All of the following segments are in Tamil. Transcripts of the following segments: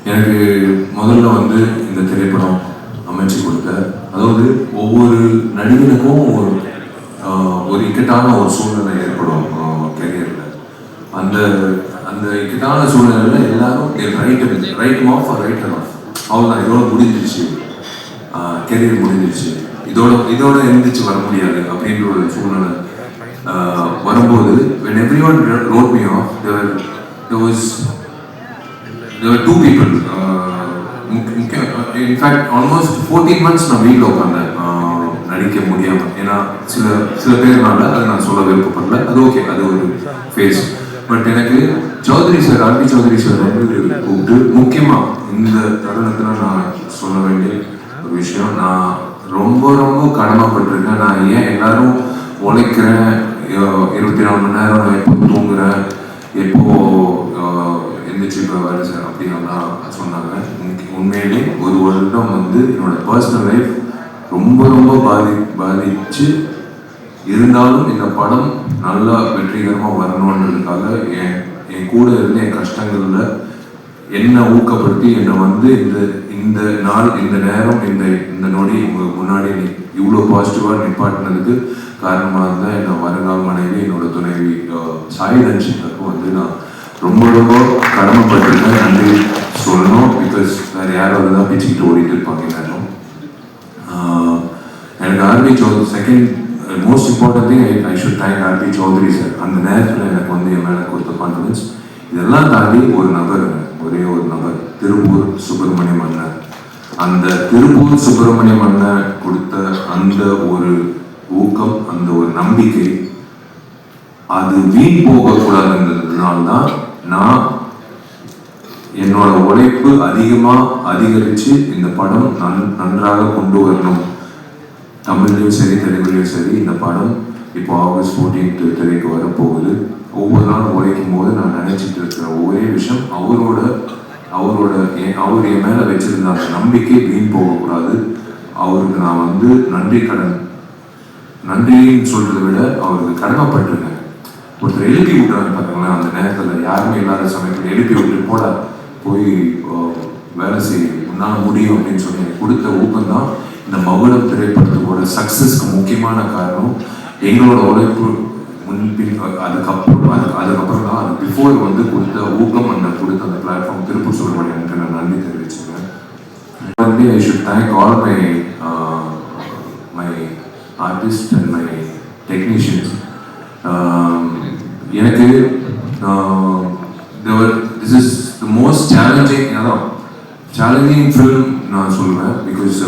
எனக்கு முதல்ல வந்து இந்த திரைப்படம் அமைச்சு கொடுத்த, அதாவது ஒவ்வொரு நடிகனுக்கும் ஒரு இக்கட்டான ஒரு சூழ்நிலை ஏற்படும் கெரியரில். அந்த அந்த இக்கட்டான சூழ்நிலையில் எல்லாரும் ரைட் ஆஃப் அவ்வளோதான், இதோட முடிஞ்சிச்சு, கெரியர் முடிஞ்சிச்சு, இதோட எழுந்திரிச்சு வர முடியாது அப்படின்ற ஒரு சூழ்நிலை வரும்போது, when everyone wrote me off, there were two people. In fact, almost 14 months நான் வீட்டில் உட்காந்தேன் நடிக்க முடியாமல். ஏன்னா சில பேர்னால அதை நான் சொல்ல விருப்பப்படல, அது ஓகே, அது ஒரு ஃபேஸ். பட் எனக்கு Choudhary sir, RB Choudhary sir வந்து கூப்பிட்டு, முக்கியமாக இந்த தருணத்தில் நான் சொல்ல வேண்டிய ஒரு விஷயம், நான் ரொம்ப ரொம்ப கடமைப்பட்டிருக்கேன். நான் ஏன் எல்லாரும் உழைக்கிறேன், 24 மணி நேரம் நான் எப்போ தூங்குறேன், எப்போ எந்திரிச்சு இப்போ வேலை சார் அப்படின்லாம் சொன்னாங்க. உண்மையிலே ஒரு வருடம் வந்து என்னோட பர்சனல் லைஃப் ரொம்ப ரொம்ப பாதிச்சு இருந்தாலும் இந்த படம் நல்லா வெற்றிகரமாக வரணுன்றதுக்காக என் கூட இருந்து என் கஷ்டங்களில் என்னை ஊக்கப்படுத்தி என்னை வந்து இந்த நாள், இந்த நேரம், இந்த நொடி உங்கள் முன்னாடி இவ்வளோ பாசிட்டிவாக நிப்பாட்டினதுக்கு காரணமாக இருந்தால் என்னை வருங்கால மனைவி, என்னோட துணைவி சாய் தன்ஷிகாவுக்கும் வந்து நான் ரொம்ப ரொம்ப கடமைப்பட்டிருக்கேன், நன்றி சொல்லணும். பிகாஸ் வேறு யாராவது தான் பிச்சுக்கிட்டு ஓடிட்டு இருப்பாங்க எல்லாரும். எனக்கு RB Choudhary second most important thing, I should thank RB Choudhary sir. அந்த நேரத்தில் எனக்கு வந்து என் மேலே கொடுத்த கான்ஃபிடன்ஸ். இதெல்லாம் தாண்டி ஒரு நபர், ஒரே ஒரு நபர், திருப்பூர் சுப்பிரமணியம் அண்ணன். அந்த திருப்பூர் சுப்பிரமணியம் அண்ணன் கொடுத்த அந்த ஒரு ஊக்கம், அந்த ஒரு நம்பிக்கை, அது வீண் போகக்கூடாதுன்றதுனால்தான் நான் என்னோட உழைப்பு அதிகரிச்சு இந்த படம் நன்றாக கொண்டு வரணும். தமிழ்லையும் சரி, தெலுங்குலையும் சரி, இந்த படம் இப்போ ஆகஸ்ட் 14 திரைக்கு வரப்போகுது. ஒவ்வொரு நாளும் உழைக்கும் போது நான் நினைச்சிட்டு இருக்கிற ஒரே விஷயம், அவர் என் மேல வச்சிருந்த அந்த நம்பிக்கை வீண் போகக்கூடாது. அவருக்கு நான் வந்து நன்றின்னு சொல்றதை விட அவருக்கு கடமைப்பட்டிருக்கேன். ஒருத்தர் எழுப்பி விட்டுறாங்க பார்த்தீங்களா, அந்த நேரத்தில் யாருமே இல்லாத சமயத்தில் எழுப்பி விட்டு போட போய் வேலை செய்ய உன்னால் முடியும் அப்படின்னு சொல்லி எனக்கு கொடுத்த ஊக்கம்தான் இந்த மகுடம் திரைப்படத்தோட சக்ஸஸ்க்கு முக்கியமான காரணம். எங்களோட உழைப்பு முன்பின் அதுக்கப்புறம் தான் அது பிஃபோர் வந்து கொடுத்த ஊக்கம், கொடுத்த அந்த பிளாட்ஃபார்ம் திருப்பூர் சுப்பிரமணியனுக்கு நான் நன்றி தெரிவிச்சுக்கிறேன். I should thank all my artist and my technicians. எனக்கு this is the most challenging film நான் சொல்லுவேன். பிகாஸ்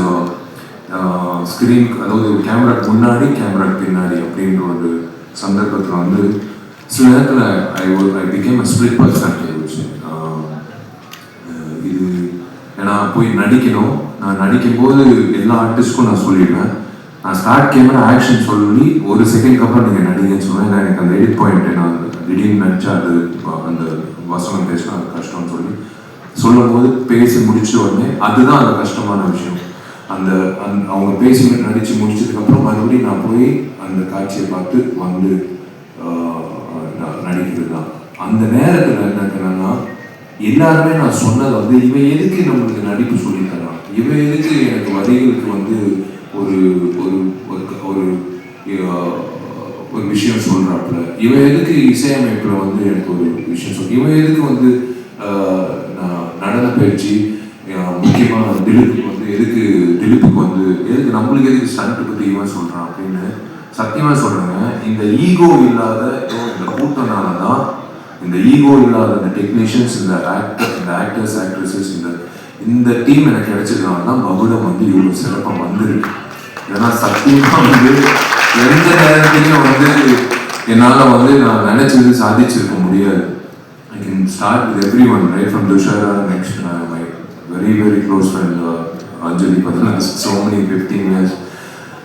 ஸ்க்ரீன், அதாவது கேமராக்கு முன்னாடி கேமராக்கு பின்னாடி அப்படின்ற ஒரு சந்தர்ப்பத்தில் வந்து சில நேரத்தில் I became a split personality. இது ஏன்னா போய் நடிக்கணும், நான் நடிக்கும்போது எல்லா ஆர்டிஸ்ட்க்கும் நான் சொல்லிடுவேன், நான் ஸ்டார்ட் கேமரா ஆக்ஷன் சொல்லி ஒரு செகண்ட்க்கு அப்புறம் நீங்கள் நடிகன்னு சொன்னேன். எனக்கு அந்த எடிட் பாயிண்ட் நான் திடீர்னு நினச்சா அது அந்த வசனம் பேசினா அது கஷ்டம்னு சொல்லும் போது பேசி முடிச்ச உடனே அதுதான் அந்த கஷ்டமான விஷயம். அவங்க பேசி நடித்து முடிச்சதுக்கப்புறம் மறுபடியும் நான் போய் அந்த காட்சியை பார்த்து வந்து நடிக்கிறது தான். அந்த நேரத்தில் என்னன்னா எல்லாருமே நான் சொன்னது வந்து, இவன் எதுக்கு நம்மளுக்கு நடிப்பு சொல்லித்தரான், இவன் எதுக்கு எனக்கு வரிகளுக்கு வந்து ஒரு ஒரு விஷயம் சொல்றாப்புல, இவன் எதுக்கு இசையமைப்புல வந்து எனக்கு ஒரு விஷயம் இவன் எதுக்கு வந்து நடன பயிற்சி, முக்கியமாக திலீப்புக்கு வந்து திலீப்புக்கு வந்து எதுக்கு நம்மளுக்கு எதுக்கு ஸ்டண்ட் பற்றி இவன் சொல்றான் அப்படின்னு சத்தியமா சொல்றேங்க. இந்த ஈகோ இல்லாத இந்த கூட்டனால தான், இந்த ஈகோ இல்லாத இந்த டெக்னீஷியன்ஸ், இந்த ஆக்டர்ஸ் ஆக்ட்ரஸஸ், இந்த டீம் எனக்கு கிடைச்சதுனால தான் மகுடம் வந்து இவ்வளோ சிறப்பாக வந்துருக்கு. ஏன்னா சத்தியமா வந்து எந்த நேரத்திலையும் வந்து என்னால் வந்து நான் நினைச்சது சாதிச்சிருக்க முடியாது. I can start with everyone, right from Dushara, next my very very close friend Anjali Padana, so many 15 years,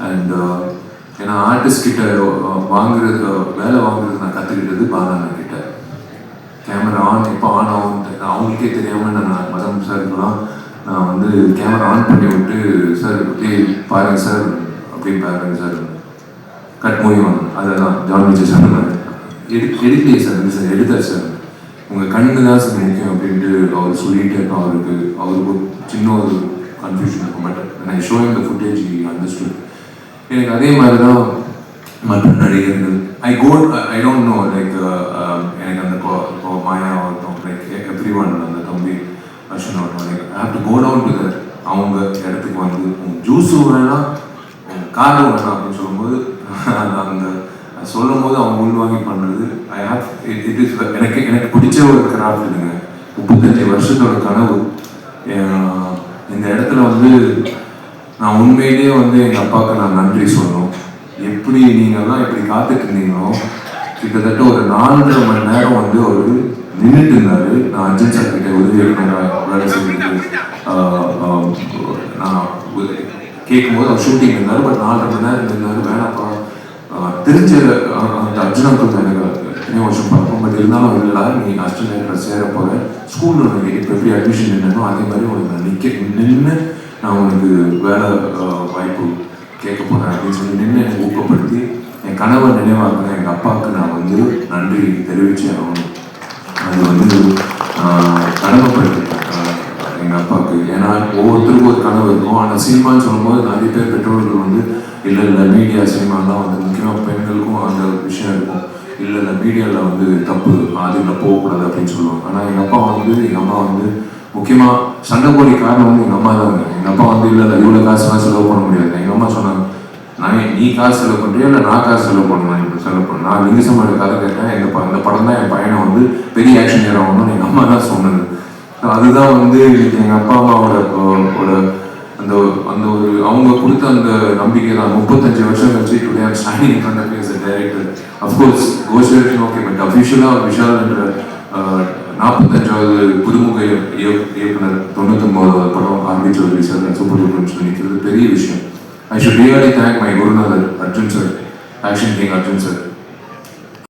and ஏன்னா ஆர்டிஸ்ட் கிட்ட வேலை வாங்குறது நான் கற்றுக்கிட்டது பாலாண்ணா கிட்ட. கேமரா ஆன் எப்போ ஆன் ஆகும் அவங்களுக்கே தெரியாமல் நான் மதம் சார்லாம் நான் வந்து கேமரா ஆன் பண்ணி விட்டு, சார் அப்படியே பாருங்க சார், அப்படின்னு பாருங்க சார், கட் மூவி வாங்க, அதெல்லாம் ஜான் விஜய் சார் எடுக்கலையே சார், இல்லை சார் எடுத்தார் சார், உங்கள் கண்ணு தான் சார் முக்கியம் அப்படின்ட்டு அவர் சொல்லிட்டு அவருக்கு ஒரு சின்ன ஒரு கன்ஃபியூஷன் இருக்கும். பட் நான் ஷோயிங் த ஃபுட்டேஜ் அண்டர்ஸ்டுட். எனக்கு அதே மாதிரி தான் மற்ற நடிகர்கள் ஐ டோன்ட் நோ லைக் எனக்கு அந்த மாயா ஆகட்டும் லைக் எவ்ரி ஒன் அந்த தம்பி அர்ஷன் ஆகட்டும் like I have to go down to that அவங்க இடத்துக்கு வந்து ஜூஸும் வேணாம் காரம் வேணாம் அப்படின்னு சொல்லும்போது அந்த சொல்லும் போது அவங்க உள்வாங்கி பண்ணுறது ஐ ஹேவ் இட் இஸ் எனக்கு பிடிச்ச ஒரு கிராஃப்ட் இதுங்க. 35 வருஷத்தோட கனவு. இந்த இடத்துல வந்து நான் உண்மையிலேயே வந்து எங்கள் அப்பாவுக்கு நான் நன்றி சொல்லணும். எப்படி நீங்கள்லாம் எப்படி காத்துட்டு இருந்தீங்களோ கிட்டத்தட்ட ஒரு 4.5 மணி நேரம் வந்து ஒரு நின்றுட்டு இருந்தாரு. நான் அர்ஜுன் சார் கிட்ட உதவி இயக்குனராக வேலை செய்யுது நான் கேட்கும்போது அவர் ஷூட்டிங் இருந்தார். பட் 4.5 மணி நேரம் இருந்தார். வேணாப்பா தெரிஞ்ச அந்த அர்ஜுன் அங்கிள் எனக்கு எத்தனையோ வருஷம் பார்ப்போம். பட் இருந்தாலும் இல்லை நீ அசிஸ்டன்ட் சேர போகிற ஸ்கூலில் உனக்கு இப்போ எப்படி அட்மிஷன் நின்னோ அதே மாதிரி உனக்கு நான் நின்று நான் உனக்கு வேலை வாய்ப்பு கேட்க போகிறேன் அப்படின்னு சொல்லி நின்று எனக்கு ஊக்கப்படுத்தி என் கனவை நினைவாக்குன எங்கள் அப்பாவுக்கு நான் வந்து நன்றி தெரிவித்தே ஆகணும். அது வந்து கடமைப்படுத்திட்டேன் எங்கள் அப்பாவுக்கு. ஏன்னா ஒவ்வொருத்தருக்கும் ஒரு கனவு இருக்கும். ஆனால் சினிமான்னு சொல்லும்போது நிறைய பேர் பெற்றோர்கள் வந்து இல்லை மீடியா சினிமாலாம் வந்து முக்கியமாக பெண்களுக்கும் அந்த விஷயம் இருக்கும். இல்லை மீடியாவில் வந்து தப்பு அதில் போகக்கூடாது அப்படின்னு சொல்லுவாங்க. ஆனால் எங்கள் அப்பா வந்து எங்கள் அம்மா வந்து முக்கியமாக சண்டை போடி காரணம் வந்து எங்கள் அம்மா தாங்க. எங்கள் அப்பா வந்து இல்லை இவ்வளோ காசுலாம் செலவு பண்ண முடியாது. எங்கள் அம்மா சொன்னாங்க நீ காசு செலவு பண்ணுறியா இல்லை நான் காசு செலவு பண்ணணும் இப்படி செலவு பண்ண. நான் லிங்கசமாட கதை கேட்டேன். இந்த படம் தான் என் பையனை வந்து பெரிய ஆக்ஷன் ஹீரோ ஆகணும்னு எங்கள் அம்மா தான் சொன்னது. அதுதான் வந்து எங்கள் அப்பா அம்மாவோட அந்த அந்த ஒரு அவங்க கொடுத்த அந்த நம்பிக்கை தான் 35 வருஷம் கழிச்சு today I'm standing in front of you as a director. Of course ghost direction okay, but அஃபிஷியலாக விஷால் என்ற 45வது புதுமுக இயக்குனர் 99வது படம் ஆர்பி சௌத்ரி சார் சூப்பர் டூப்பர்னு சொல்லிக்கிறது பெரிய விஷயம். I should really thank my Gurunather Arjun sir, Action King Arjun sir.